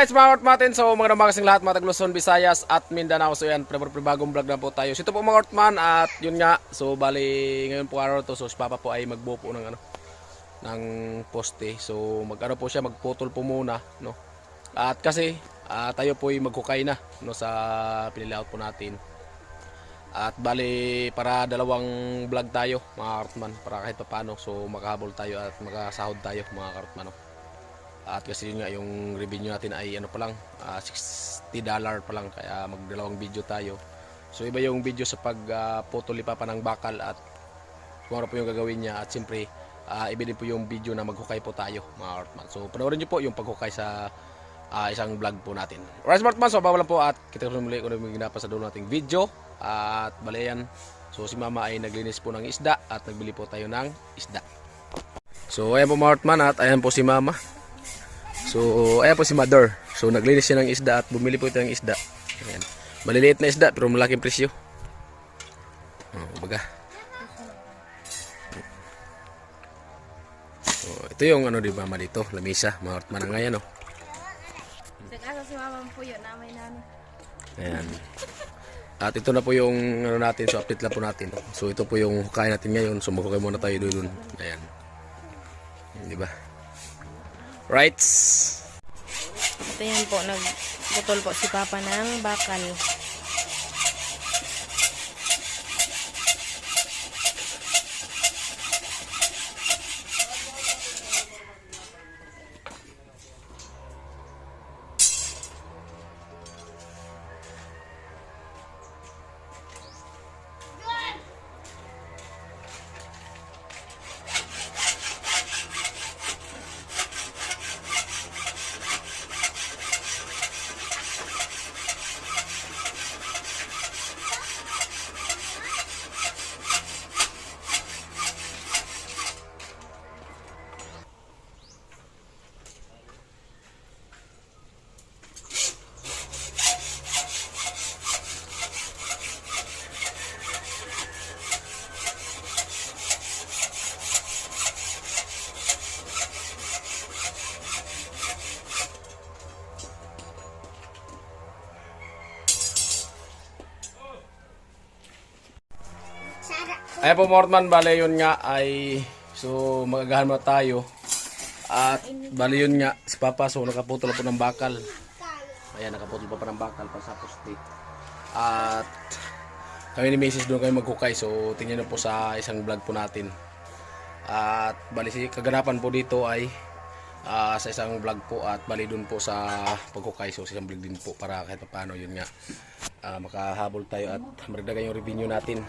Alright, mga Ortman, so mga kasing lahat, mga Luzon, Visayas at Mindanao. So yan, bagong vlog na po tayo. So ito po mga Ortman at yun nga, so bali ngayon po araw to, so si Papa po ay magbuo po ng ng poste. So magano po siya, magputol po muna, no. At kasi tayo po ay maghukay na, no, sa pinilayout po natin. At bali para dalawang vlog tayo, mga Ortman, para kahit paano so makahabol tayo at makasahod tayo, mga Ortman, no. At kasi yun nga, yung revenue natin ay ano pa lang, $60 pa lang, kaya magdalawang video tayo. So iba yung video sa pagputuli pa ng bakal at kung ano po yung gagawin niya. At siyempre iba din po yung video na maghukay po tayo, mga Ortman. So panoorin nyo po yung paghukay sa isang vlog po natin. Alright, Ortman, so babalan po at kita ko muli kung ano yung ginapa sa dulo nating video. At balayan, so si Mama ay naglinis po ng isda at nagbili po tayo ng isda. So ayan po, mga Ortman, at ayan po si Mama. So, ayan po si Mother. So, naglinis siya ng isda at bumili po ito ng isda. Ayan. Maliliit na isda pero malaking presyo. Baga. So, ito yung ano, di ba, Mama, dito, lamisa, mga Ortman, ngayon, no. Nag-asa si Mama po yun, namay namin. Ayan. At ito na po yung ano natin, so update lang po natin. So, ito po yung hukayin natin ngayon. So, maghukay muna tayo doon. Ayan. Di ba? Right. Ito yan po, nagbutol po si Papa ng bakal. Ayan po, mga Ortman, bale yun nga ay so magagahan mo tayo. At bale yun nga, si Papa so nakaputol po ng bakal. Ayan, nakaputol pa ng bakal pa sa poste. At kami ni Mrs. doon kayo maghukay, so tingnan nyo po sa isang vlog po natin. At bali si kaganapan po dito ay sa isang vlog po, at bali doon po sa paghukay, so sa isang vlog din po para kahit paano yun nga makahabol tayo at maragdagan yung revenue natin.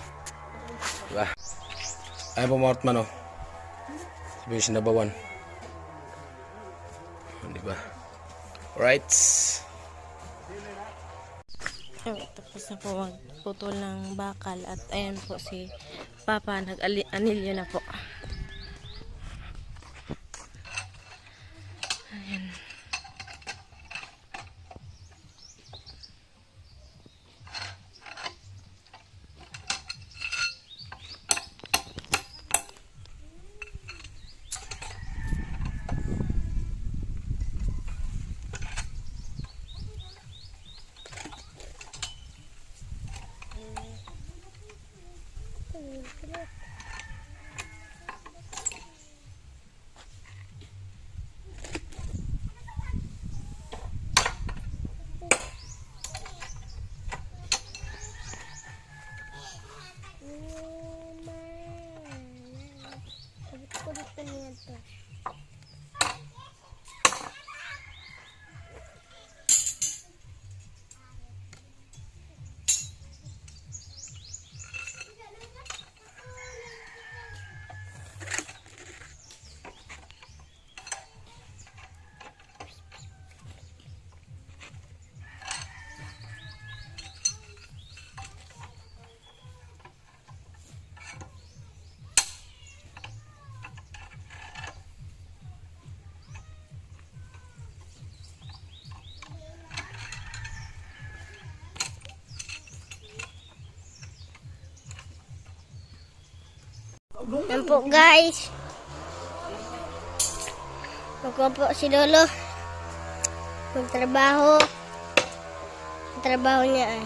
Diba? Ayan po, mga Ortman, oh. Sabi yung sinabawan. Diba? Alright. Tapos na po magputol ng bakal at ayan po si Papa, nag-anilyo na po. Ayan. Yan po guys. Magkuha po si Lolo. magtrabaho. Ang trabaho niya ay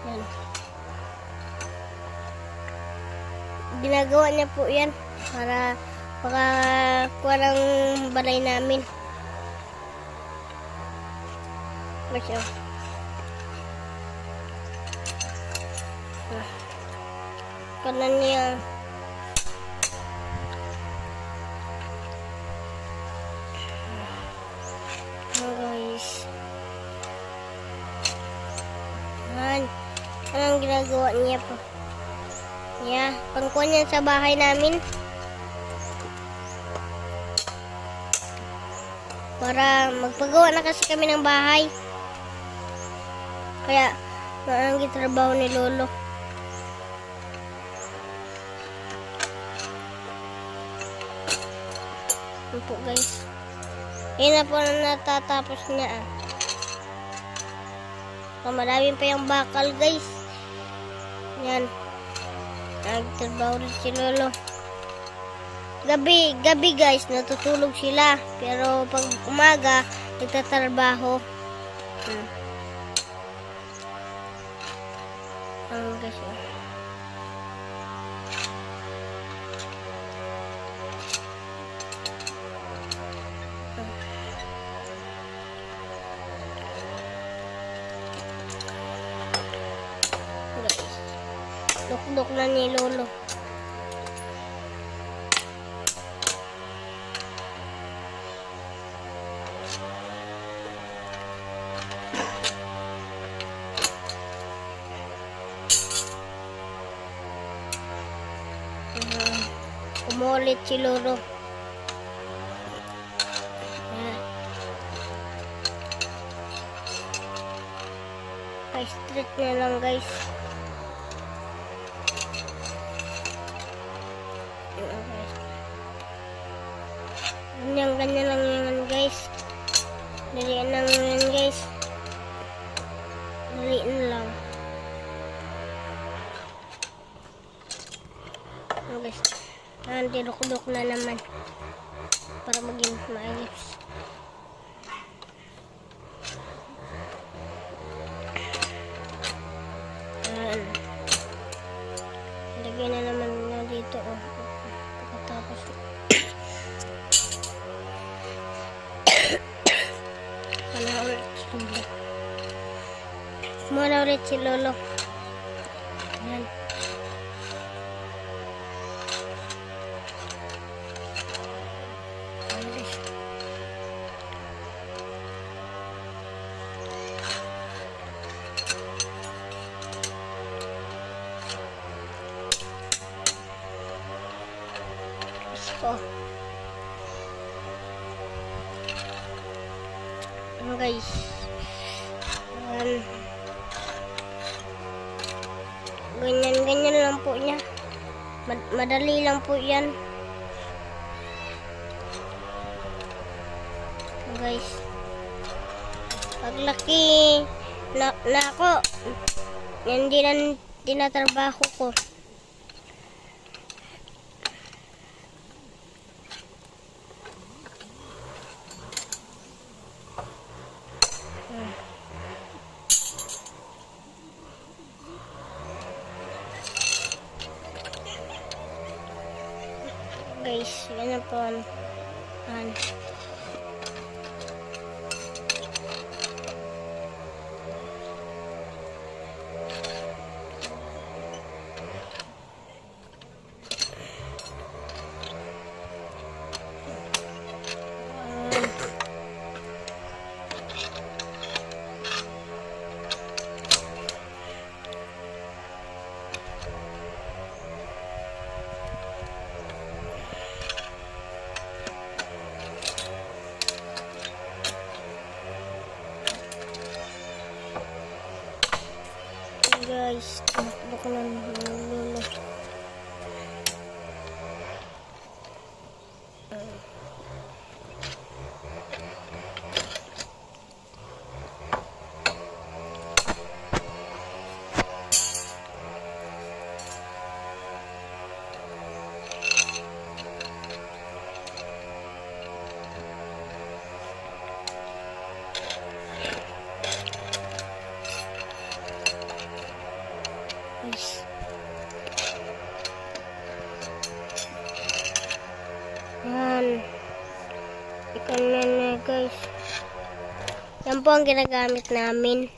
yan. Ginagawa niya po yan para makakuha ng balay namin. Masya. Kanan niya. Guys. Anong ginagawa niya po? Yeah, pangkuhan niya sa bahay namin. Para magpagawa na kasi kami ng bahay. Kaya, ang trabaho ni Lolo. Yan po guys. Yan na po na natatapos niya. Marami pa yung bakal guys. Yan. Nagtrabaho rin si Lolo. Gabi guys, natutulog sila. Pero pag umaga, nagtatrabaho. Guys. Dok na ni Lolo. Umulit si Lolo. Pa-straight na lang guys. Ganyan lang yan guys. Dalian lang yan guys. Dalian lang. Guys. Dirok-dok na naman. Para maging maayos. Lagyan na naman na dito. Pagkatapos. Muna ulit si Lolo. Yan. Guys, ganyan lang po niya. Madali lang po yan guys. Paglaki na ako, yan din ang tinatrabaho ko. Guys, yan po. Yan. Ganyan na guys. Yan po ang ginagamit namin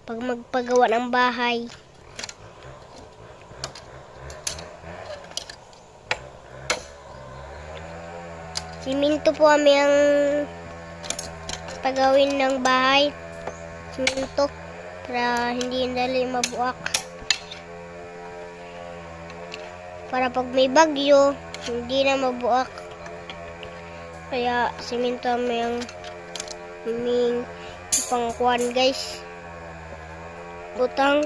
pag magpagawa ng bahay. Siminto po kami ang pagawin ng bahay. Siminto para hindi dali mabuak. Para pag may bagyo, hindi na mabuak. Kaya siminto kami ang aming pangkuan guys. Butang.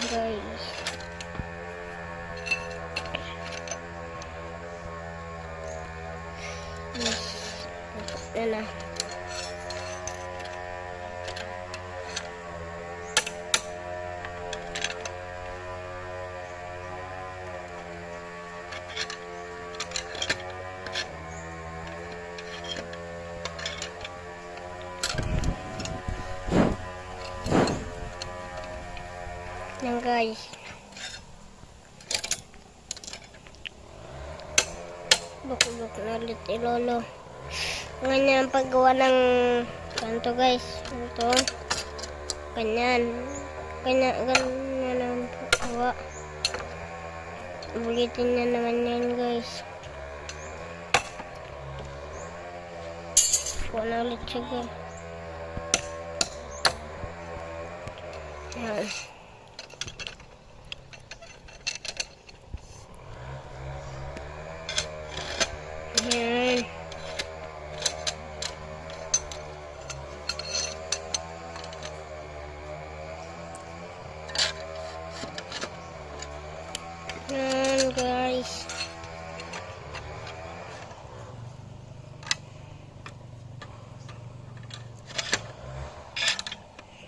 Guys. Yan na. Yan guys. Buk-buk na ulit ilolo. Ganyan ang paggawa ng kanto guys. Ito. Ganyan. Ganyan ang paggawa. Ulitin na naman yan guys. Kuha na ulit siya guys. Yan. Yan. Yan guys.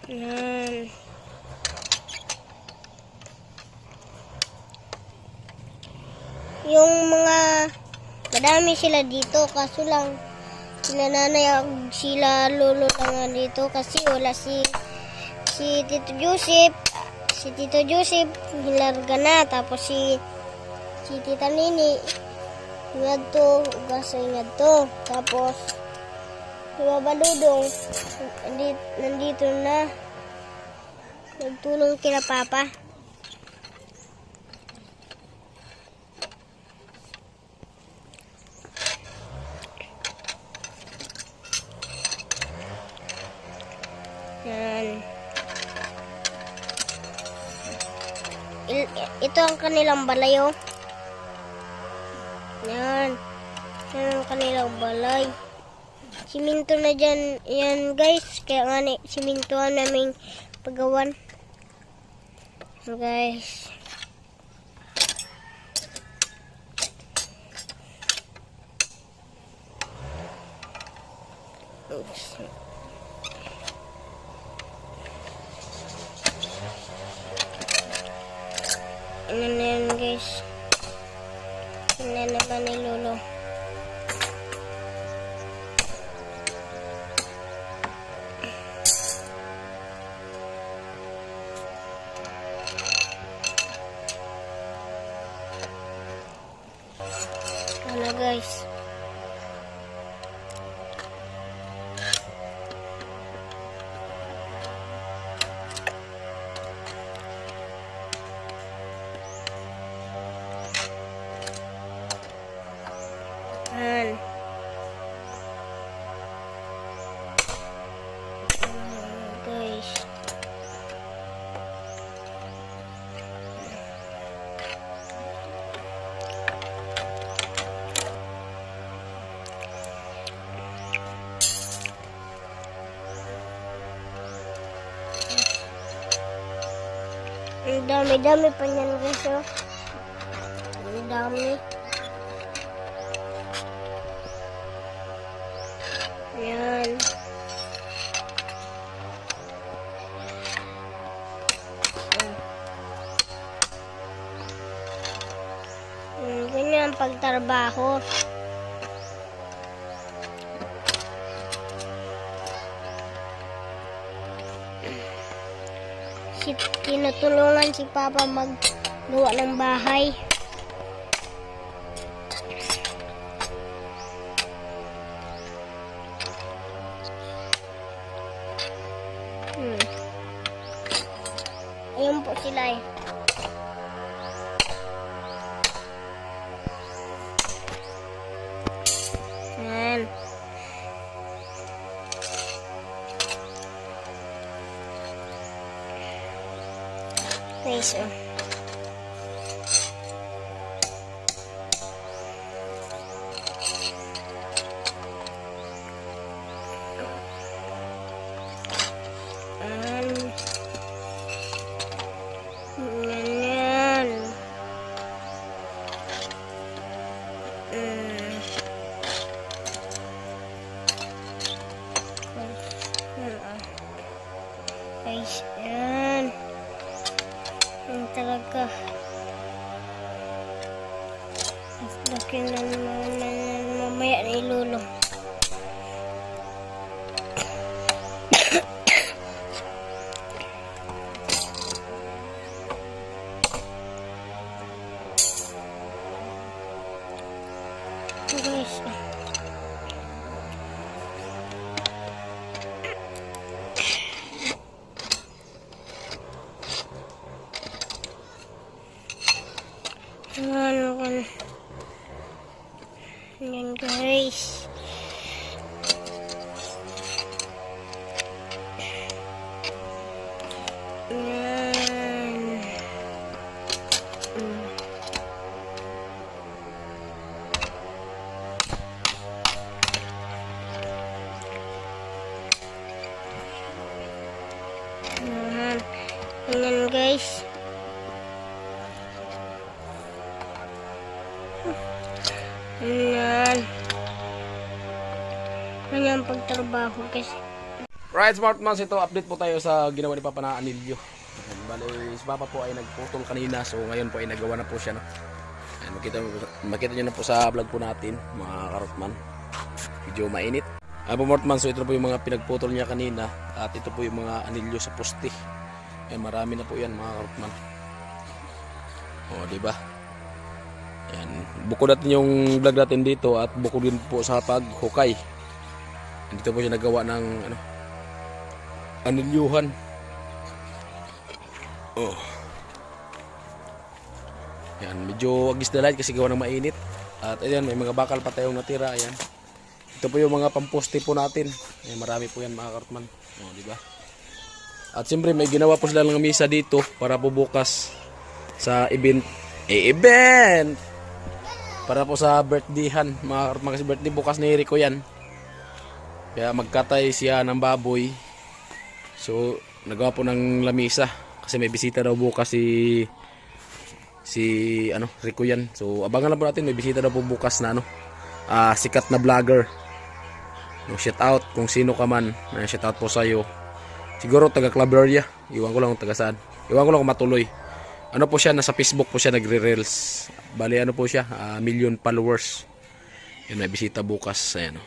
Yan. Yung mga madami sila dito kaso lang sila nanay at sila lolo lang dito kasi wala si Tito Joseph. Si Tito Joseph hilarga na tapos si Tita Nini ngadto ugasoy ngadto tapos si Baba Dudong nandito na nagtulong kina Papa. Yan. Ito ang kanilang balay, oh. Yan. Yan ang kanilang balay. Siminto na dyan. Yan, guys. Kaya nga simintoan namin paggawan. Guys. Oops. Ano na yan guys. Ano naman ni Lolo. Ano guys. Yan. Guys. Ang dami-dami pa niyan guys, oh. Ang dami. Yan. Ganyan ang pagtrabaho. tinutulungan si Papa maggawa ng bahay. Ayun po sila eh. Yan. Nice oh. Ganyan. Guys, yan. Yan talaga. Mas laki na mamaya na ilulo. Guys, yan guys. Yan. Yan guys. Yan. Yan ang pagtrabaho guys. Right, Smartmans, ito update po tayo sa ginawa ni Papa na anilyo. Bale, si Papa po ay nagputol kanina, so ngayon po ay nagawa na po siya, no? Ayan, makita nyo na po sa vlog po natin, mga karotman. Medyo mainit. Po, Mortman, so ito po yung mga pinagputol niya kanina, at ito po yung mga anilyo sa poste. Ayan, marami na po yan, mga karotman. O, diba? Ayan, bukod natin yung vlog natin dito, at bukod din po sa paghukay. Dito po siya nagawa ng anilyuhan. Oh. Yan, medyo agis na light kasi gawa ng mainit. At ayan, may mga bakal pa tayong natira. Ayan. Ito po yung mga pamposte po natin. Ayan, marami po yan, mga kartman. Oh, di ba? At siyempre may ginawa po sila ng misa dito para po bukas sa event. Event! Para po sa birthdayhan, mga kartman, kasi birthday bukas ni Rico yan. Kaya magkatay siya ng baboy. So, nagawa po ng lamisa. Kasi may bisita daw bukas si Rico yan. So, abangan lang po natin. May bisita daw po bukas na sikat na vlogger. No, shout out kung sino ka man. Shout out po sa'yo. Siguro taga Claveria. Iwan ko lang kung taga saan. Iwan ko lang kung matuloy. Ano po siya, nasa Facebook po siya nagre-reels. Bali ano po siya, million followers. Yun, may bisita bukas. Ayan o.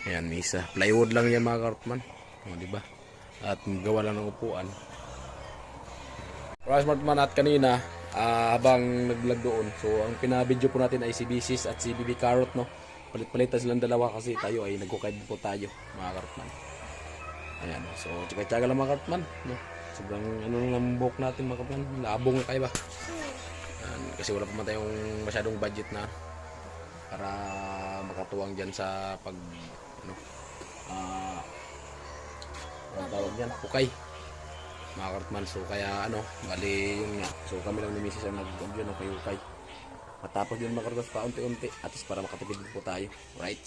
Ayan, misa. Plywood lang yan, mga kartman. O, diba? At gawa lang ng upuan. Right, Smartman, at kanina, habang nag-vlog doon, so ang pinabidyo po natin ay si Bisis at si BB Carrot, no? Palit-palitan silang dalawa kasi tayo ay nagkukay po tayo, mga kartman. Ayan, so tsaka-tsaka lang, mga kartman, no? Sobrang ng buhok natin, mga kartman. Labong na kayo ba? Ayan, kasi wala pa man tayong masyadong budget na para makatuwang dyan sa pag ang tawag yan, hukay, mga kartman. So kaya bali yun nga, so kami lang ni Mrs. ang nag-gambyo ng hukay. Matapos yun, mga kartman, pa unti-unti at para makatipid po tayo. Right.